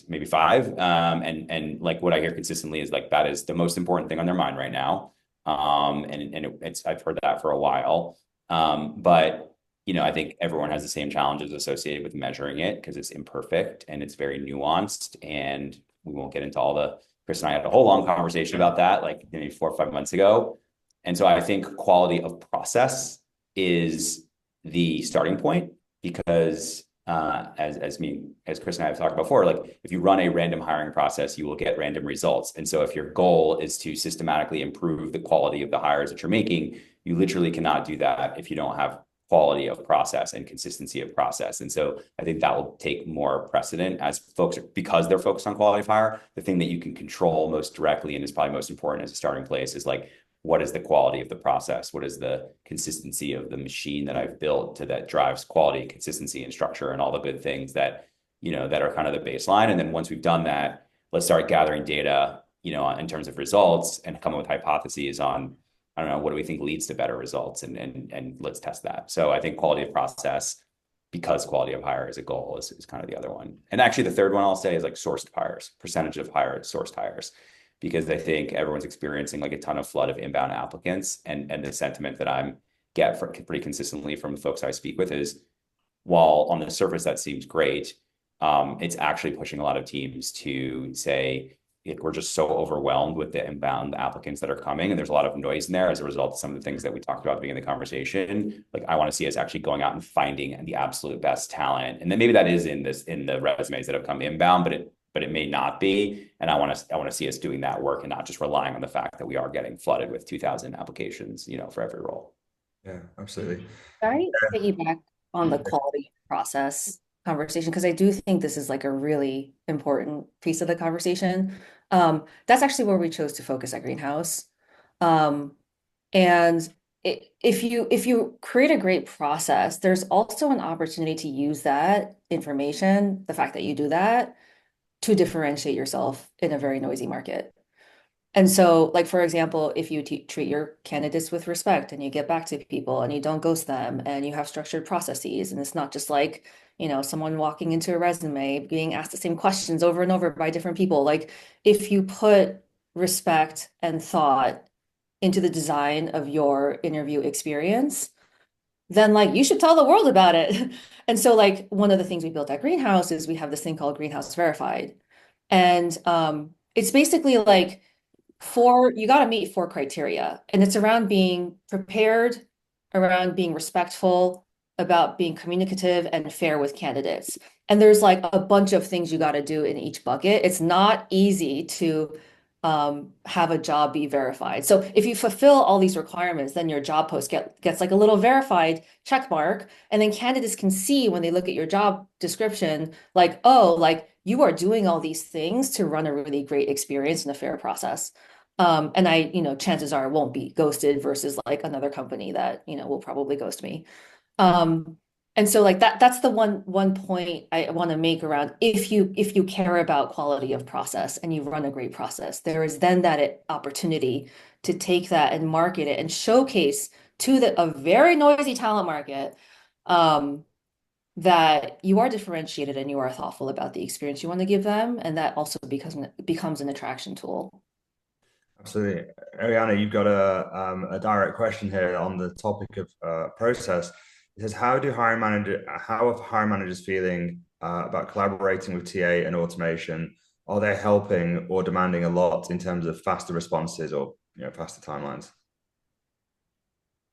maybe five. And like what I hear consistently is like that is the most important thing on their mind right now. I've heard that for a while. But I think everyone has the same challenges associated with measuring it because it's imperfect and it's very nuanced. And we won't get into Chris and I had a whole long conversation about that, like maybe 4 or 5 months ago. And so I think quality of process is the starting point because as Chris and I have talked before, like if you run a random hiring process, you will get random results. And so if your goal is to systematically improve the quality of the hires that you're making, you literally cannot do that if you don't have quality of process and consistency of process. And so I think that will take more precedent as folks, because they're focused on quality of hire. The thing that you can control most directly and is probably most important as a starting place is like, what is the quality of the process? What is the consistency of the machine that I've built that drives quality, consistency, and structure and all the good things that, that are kind of the baseline. And then once we've done that, let's start gathering data, in terms of results and come up with hypotheses on, I don't know, what do we think leads to better results and let's test that. So I think quality of process, because quality of hire is a goal, is kind of the other one. And actually the third one I'll say is like sourced hires, percentage of sourced hires, because I think everyone's experiencing like a ton of flood of inbound applicants and the sentiment that I'm get pretty consistently from the folks I speak with is, while on the surface that seems great, it's actually pushing a lot of teams to say, we're just so overwhelmed with the inbound applicants that are coming, and there's a lot of noise in there as a result of some of the things that we talked about at the beginning of the conversation. Like, I want to see us actually going out and finding the absolute best talent, and then maybe that is in the resumes that have come inbound, but it may not be. And I want to see us doing that work and not just relying on the fact that we are getting flooded with 2,000 applications, for every role. Yeah, absolutely. Sorry to piggyback on the quality process conversation, because I do think this is like a really important piece of the conversation. That's actually where we chose to focus at Greenhouse. Um, and if you create a great process, there's also an opportunity to use that information, the fact that you do that, to differentiate yourself in a very noisy market. And so, like, for example, if you treat your candidates with respect and you get back to people and you don't ghost them and you have structured processes, and it's not just like, someone walking into a resume being asked the same questions over and over by different people. Like, if you put respect and thought into the design of your interview experience, then like you should tell the world about it. And so, like, one of the things we built at Greenhouse is we have this thing called Greenhouse Verified. And it's basically like, you got to meet 4 criteria, and it's around being prepared, around being respectful, about being communicative and fair with candidates. And there's like a bunch of things you got to do in each bucket. It's not easy to have a job be verified. So if you fulfill all these requirements, then your job post gets like a little verified check mark. And then candidates can see when they look at your job description, like, oh, like you are doing all these things to run a really great experience and a fair process. And chances are I won't be ghosted versus like another company that, will probably ghost me. And so like that's the one point I want to make around, if you care about quality of process and you run a great process, there is then that opportunity to take that and market it and showcase to a very noisy talent market, that you are differentiated and you are thoughtful about the experience you want to give them, and that also becomes an attraction tool. Absolutely. Ariana, you've got a direct question here on the topic of process. It says, how are hiring managers feeling about collaborating with TA and automation? Are they helping or demanding a lot in terms of faster responses or faster timelines?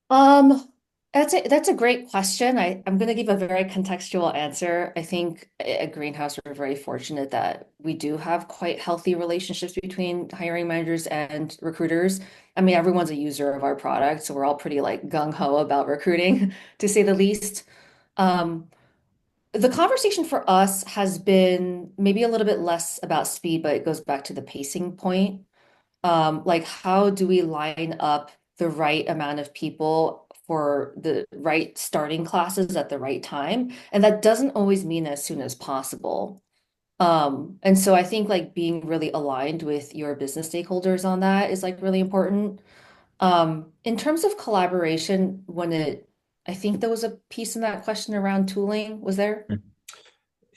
Um, that's a great question. I'm going to give a very contextual answer. I think at Greenhouse, we're very fortunate that we do have quite healthy relationships between hiring managers and recruiters. I mean, everyone's a user of our product, so we're all pretty like gung-ho about recruiting, to say the least. Um, the conversation for us has been maybe a little bit less about speed, but it goes back to the pacing point. Like, how do we line up the right amount of people for the right starting classes at the right time? And that doesn't always mean as soon as possible. And so I think like being really aligned with your business stakeholders on that is like really important. In terms of collaboration, I think there was a piece in that question around tooling, was there?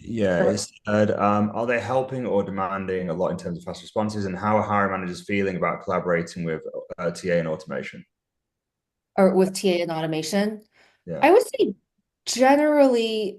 Yeah, it's said, are they helping or demanding a lot in terms of fast responses, and how are hiring managers feeling about collaborating with TA and automation? Or with TA and automation? Yeah. I would say generally,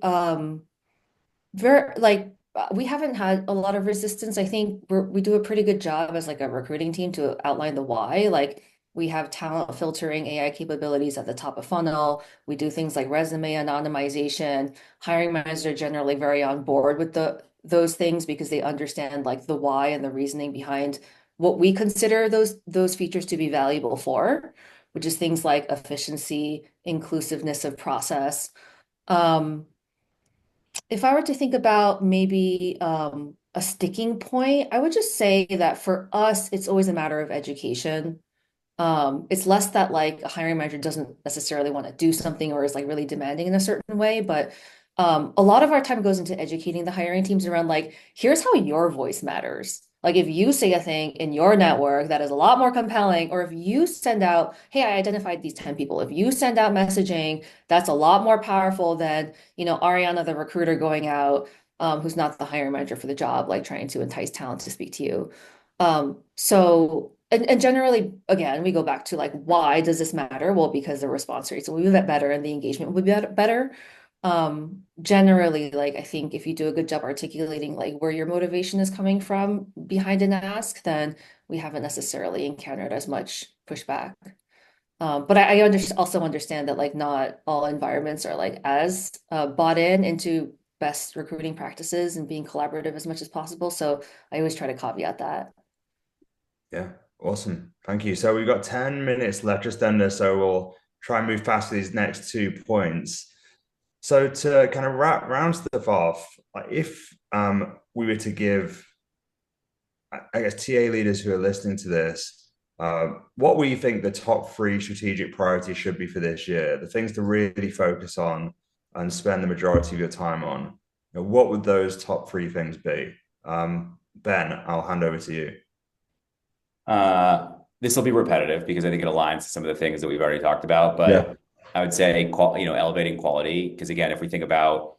very like we haven't had a lot of resistance. I think we do a pretty good job as like a recruiting team to outline the why. Like, we have talent filtering AI capabilities at the top of funnel. We do things like resume anonymization. Hiring managers are generally very on board with those things because they understand like the why and the reasoning behind what we consider those features to be valuable for, which is things like efficiency, inclusiveness of process. Um, if I were to think about maybe a sticking point, I would just say that for us, it's always a matter of education. It's less that like a hiring manager doesn't necessarily want to do something or is like really demanding in a certain way, but a lot of our time goes into educating the hiring teams around like, here's how your voice matters. Like, if you say a thing in your network that is a lot more compelling, or if you send out, hey, I identified these 10 people. If you send out messaging, that's a lot more powerful than, Ariana, the recruiter, going out, who's not the hiring manager for the job, like trying to entice talent to speak to you. So and generally, again, we go back to like, why does this matter? Well, because the response rates will be better and the engagement will be better. Generally, like I think if you do a good job articulating like where your motivation is coming from behind an ask, then we haven't necessarily encountered as much pushback. But I also understand that like not all environments are like as bought into best recruiting practices and being collaborative as much as possible. So I always try to caveat that. Yeah, awesome. Thank you. So we've got 10 minutes left just under, so we'll try and move fast to these next 2 points. So to kind of round stuff off, like if we were to give, I guess, TA leaders who are listening to this, what we think the top three strategic priorities should be for this year, the things to really focus on and spend the majority of your time on, what would those top three things be? Ben, I'll hand over to you. This will be repetitive because I think it aligns to some of the things that we've already talked about, but Yeah. I would say, elevating quality. Because again, if we think about,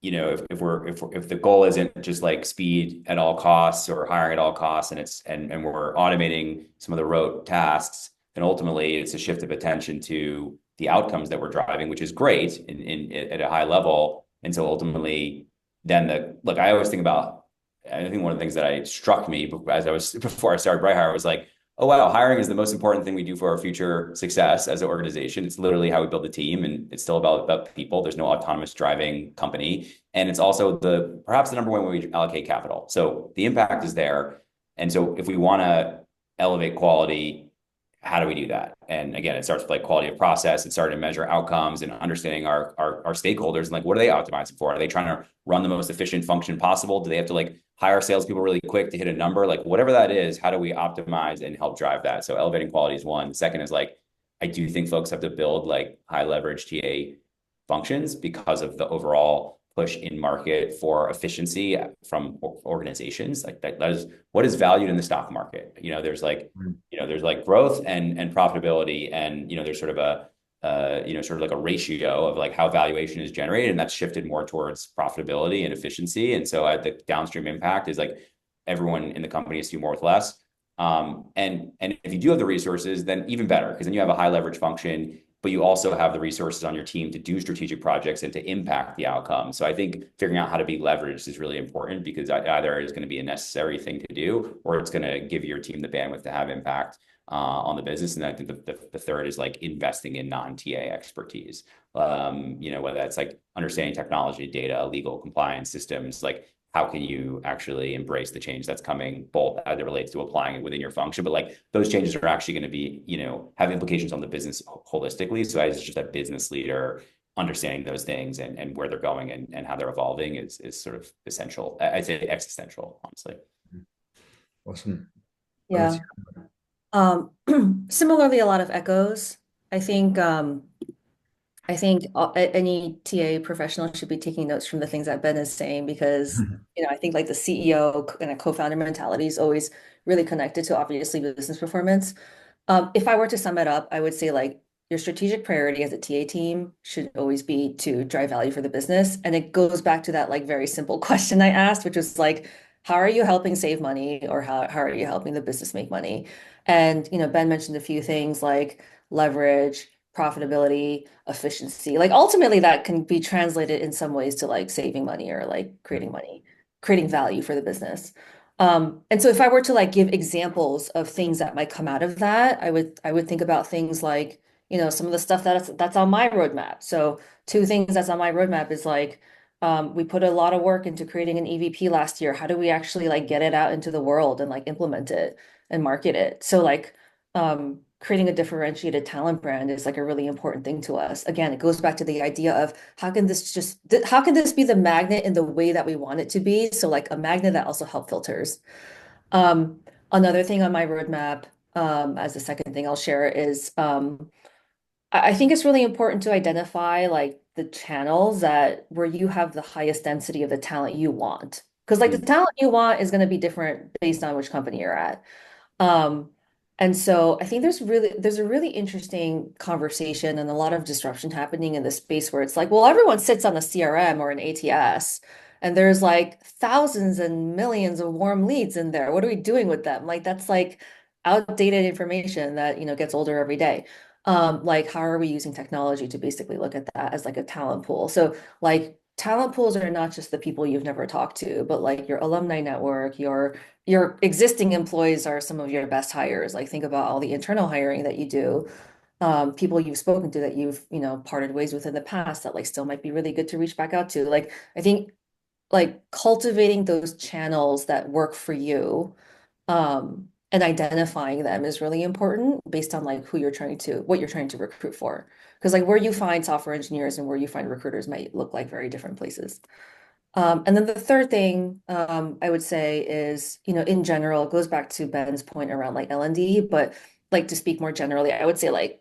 if the goal isn't just like speed at all costs or hiring at all costs, and we're automating some of the rote tasks, then ultimately it's a shift of attention to the outcomes that we're driving, which is great at a high level. And so ultimately, then I always think about, I think one of the things that struck me before I started BrightHire was like, oh wow, hiring is the most important thing we do for our future success as an organization. It's literally how we build a team, and it's still about people. There's no autonomous driving company, and it's also perhaps the number one way we allocate capital. So the impact is there, and so if we want to elevate quality, how do we do that? And again, it starts with like quality of process and starting to measure outcomes and understanding our stakeholders and like what are they optimizing for? Are they trying to run the most efficient function possible? Do they have to like hire salespeople really quick to hit a number? Like whatever that is, how do we optimize and help drive that? So elevating quality is one. The second is like, I do think folks have to build like high leverage TA functions because of the overall push in market for efficiency from organizations. Like that is what is valued in the stock market. There's like growth and profitability, and there's sort of like a ratio of like how valuation is generated, and that's shifted more towards profitability and efficiency. And so the downstream impact is like everyone in the company is do more with less. And if you do have the resources, then even better, because then you have a high leverage function, but you also have the resources on your team to do strategic projects and to impact the outcome. So I think figuring out how to be leveraged is really important, because either it's going to be a necessary thing to do, or it's going to give your team the bandwidth to have impact on the business. And I think the third is like investing in non-TA expertise. Whether that's like understanding technology, data, legal, compliance systems, like how can you actually embrace the change that's coming, both as it relates to applying it within your function, but like those changes are actually going to be, have implications on the business holistically. So as just a business leader, understanding those things and where they're going and how they're evolving is sort of essential. I'd say existential, honestly. Awesome. Yeah. Similarly, a lot of echoes. I think any TA professional should be taking notes from the things that Ben is saying, because I think like the CEO and a co-founder mentality is always really connected to obviously business performance. If I were to sum it up, I would say like your strategic priority as a TA team should always be to drive value for the business. And it goes back to that like very simple question I asked, which was like, how are you helping save money, or how are you helping the business make money? And Ben mentioned a few things like leverage, profitability, efficiency. Like ultimately that can be translated in some ways to like saving money or like creating money, creating value for the business. And so if I were to like give examples of things that might come out of that, I would think about things like, some of the stuff that's on my roadmap. So two things that's on my roadmap is like, we put a lot of work into creating an EVP last year. How do we actually like get it out into the world and like implement it and market it? So like creating a differentiated talent brand is like a really important thing to us. Again, it goes back to the idea of how can this be the magnet in the way that we want it to be? So like a magnet that also help filters. Another thing on my roadmap, as the second thing I'll share is I think it's really important to identify like the channels where you have the highest density of the talent you want. Because like the talent you want is going to be different based on which company you're at. Um, and so I think there's a really interesting conversation and a lot of disruption happening in this space where it's like, well, everyone sits on a CRM or an ATS, and there's like thousands and millions of warm leads in there. What are we doing with them? Like that's like outdated information that, gets older every day. Like how are we using technology to basically look at that as like a talent pool? So like talent pools are not just the people you've never talked to, but like your alumni network, your existing employees are some of your best hires. Like think about all the internal hiring that you do, people you've spoken to that you've, parted ways with in the past that like still might be really good to reach back out to. Like I think like cultivating those channels that work for you, and identifying them is really important based on like what you're trying to recruit for. Because like where you find software engineers and where you find recruiters might look like very different places. And then the third thing I would say is, in general, it goes back to Ben's point around like L&D, but like to speak more generally, I would say like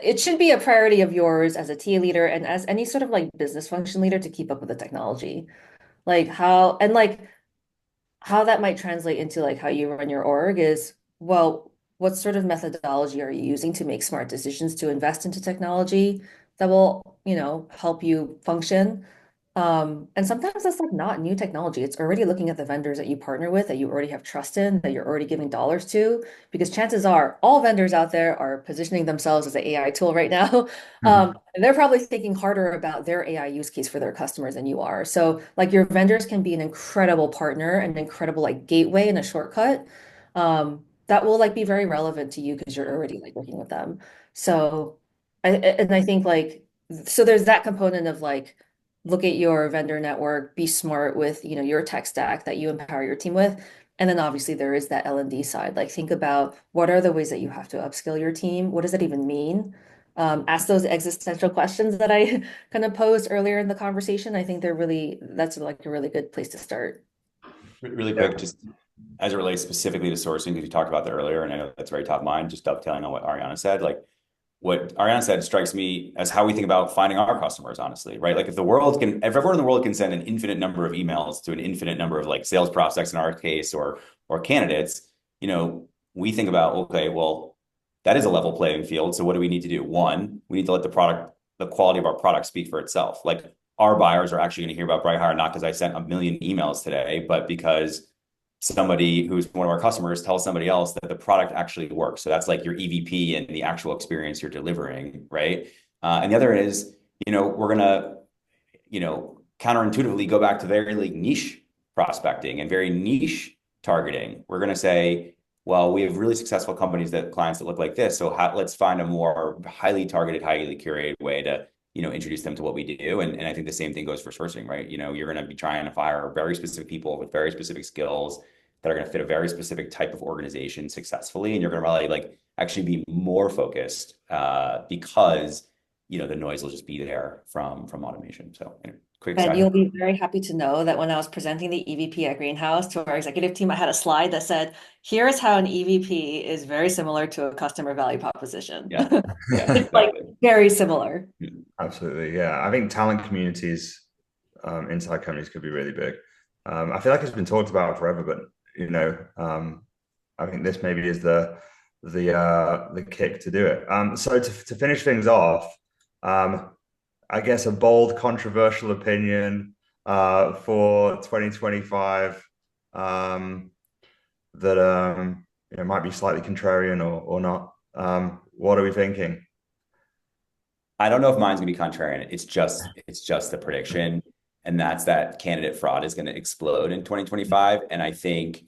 it should be a priority of yours as a TA leader and as any sort of like business function leader to keep up with the technology. Like how that might translate into like how you run your org is, well, what sort of methodology are you using to make smart decisions to invest into technology that will, help you function? And sometimes that's like not new technology. It's already looking at the vendors that you partner with, that you already have trust in, that you're already giving dollars to, because chances are all vendors out there are positioning themselves as an AI tool right now. And they're probably thinking harder about their AI use case for their customers than you are. So like your vendors can be an incredible partner, an incredible like gateway and a shortcut. That will like be very relevant to you because you're already like working with them. So I think like so there's that component of like look at your vendor network, be smart with, your tech stack that you empower your team with. And then obviously there is that L&D side. Like think about what are the ways that you have to upskill your team? What does that even mean? Ask those existential questions that I kind of posed earlier in the conversation. I think that's like a really good place to start. Really Yeah. quick, just as it relates specifically to sourcing, because you talked about that earlier, and I know that's very top of mind, just dovetailing on what Ariana said, like what Ariana said strikes me as how we think about finding our customers, honestly, right? Like if everyone in the world can send an infinite number of emails to an infinite number of like sales prospects in our case, or candidates, we think about, okay, well, that is a level playing field. So what do we need to do? One, we need to let the quality of our product speak for itself. Like our buyers are actually going to hear about BrightHire, not because I sent a million emails today, but because somebody who's one of our customers tells somebody else that the product actually works. So that's like your EVP and the actual experience you're delivering, right? And the other is, we're gonna, counterintuitively go back to very like niche prospecting and very niche targeting. We're gonna say, well, we have really successful clients that look like this. So let's find a more highly targeted, highly curated way to introduce them to what we do. And I think the same thing goes for sourcing, right? You're going to be trying to hire very specific people with very specific skills that are going to fit a very specific type of organization successfully. And you're going to really like actually be more focused because, the noise will just be there from automation. So quick And side. you'll be very happy to know that when I was presenting the EVP at Greenhouse to our executive team, I had a slide that said, here's how an EVP is very similar to a customer value proposition. Yeah, yeah, It's like exactly. very similar. Absolutely. Yeah. I think talent communities inside companies could be really big. I feel like it's been talked about forever, but I think this maybe is the kick to do it. So to finish things off, I guess a bold, controversial opinion for 2025 that might be slightly contrarian or not. What are we thinking? I don't know if mine's gonna be contrarian. It's just the prediction, and that's that candidate fraud is going to explode in 2025. And I think,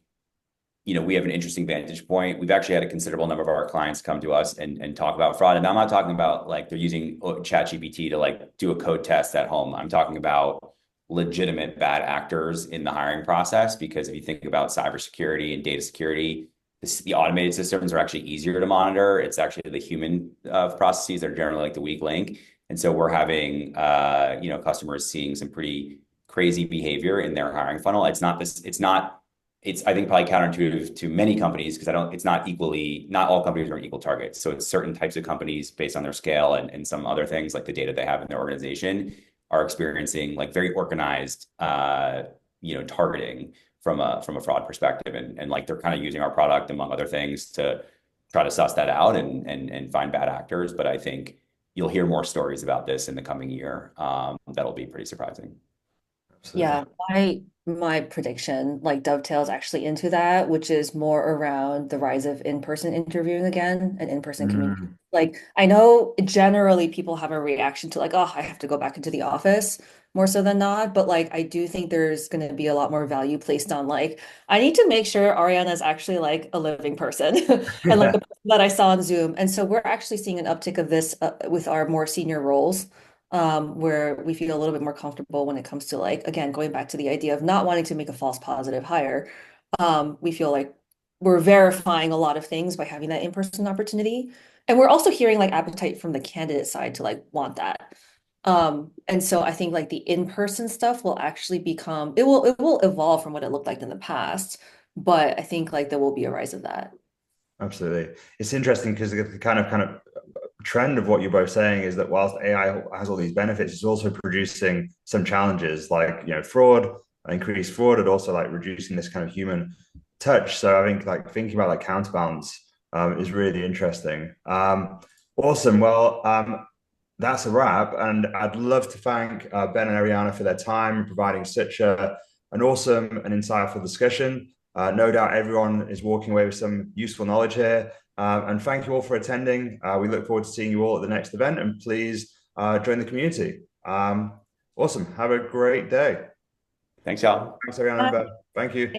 we have an interesting vantage point. We've actually had a considerable number of our clients come to us and talk about fraud. And I'm not talking about like they're using ChatGPT to like do a code test at home. I'm talking about legitimate bad actors in the hiring process, because if you think about cybersecurity and data security, the automated systems are actually easier to monitor. It's actually the human processes that are generally like the weak link. And so we're having, customers seeing some pretty crazy behavior in their hiring funnel. It's I think probably counterintuitive to many companies because not all companies are equal targets. So it's certain types of companies based on their scale and some other things like the data they have in their organization are experiencing like very organized, targeting from a fraud perspective. And like they're kind of using our product among other things to try to suss that out and find bad actors. But I think you'll hear more stories about this in the coming year. That'll be pretty surprising. Absolutely. Yeah, my prediction like dovetails actually into that, which is more around the rise of in-person interviewing again and in-person community. Mm, Like I know generally people have a reaction to like, oh, I have to go back into the office more so than not, but like I do think there's going to be a lot more value placed on like I need to make sure Ariana is actually like a living person and like yeah, the person that I saw on Zoom. And so we're actually seeing an uptick of this with our more senior roles where we feel a little bit more comfortable when it comes to like, again, going back to the idea of not wanting to make a false positive hire. We feel like we're verifying a lot of things by having that in-person opportunity. And we're also hearing like appetite from the candidate side to like want that. And so I think like the in-person stuff will actually become, it will evolve from what it looked like in the past, but I think like there will be a rise of that. absolutely. It's interesting because the kind of trend of what you're both saying is that whilst AI has all these benefits, it's also producing some challenges like fraud, increased fraud, and also like reducing this kind of human touch. So I think like thinking about like counterbalance is really interesting. Awesome. Well, that's a wrap, and I'd love to thank Ben and Ariana for their time and providing such an awesome and insightful discussion. No doubt everyone is walking away with some useful knowledge here. And thank you all for attending. We look forward to seeing you all at the next event, and please join the community. Awesome. Have a great day. Thanks, y'all. Thanks, Ariana and Ben. Thank you.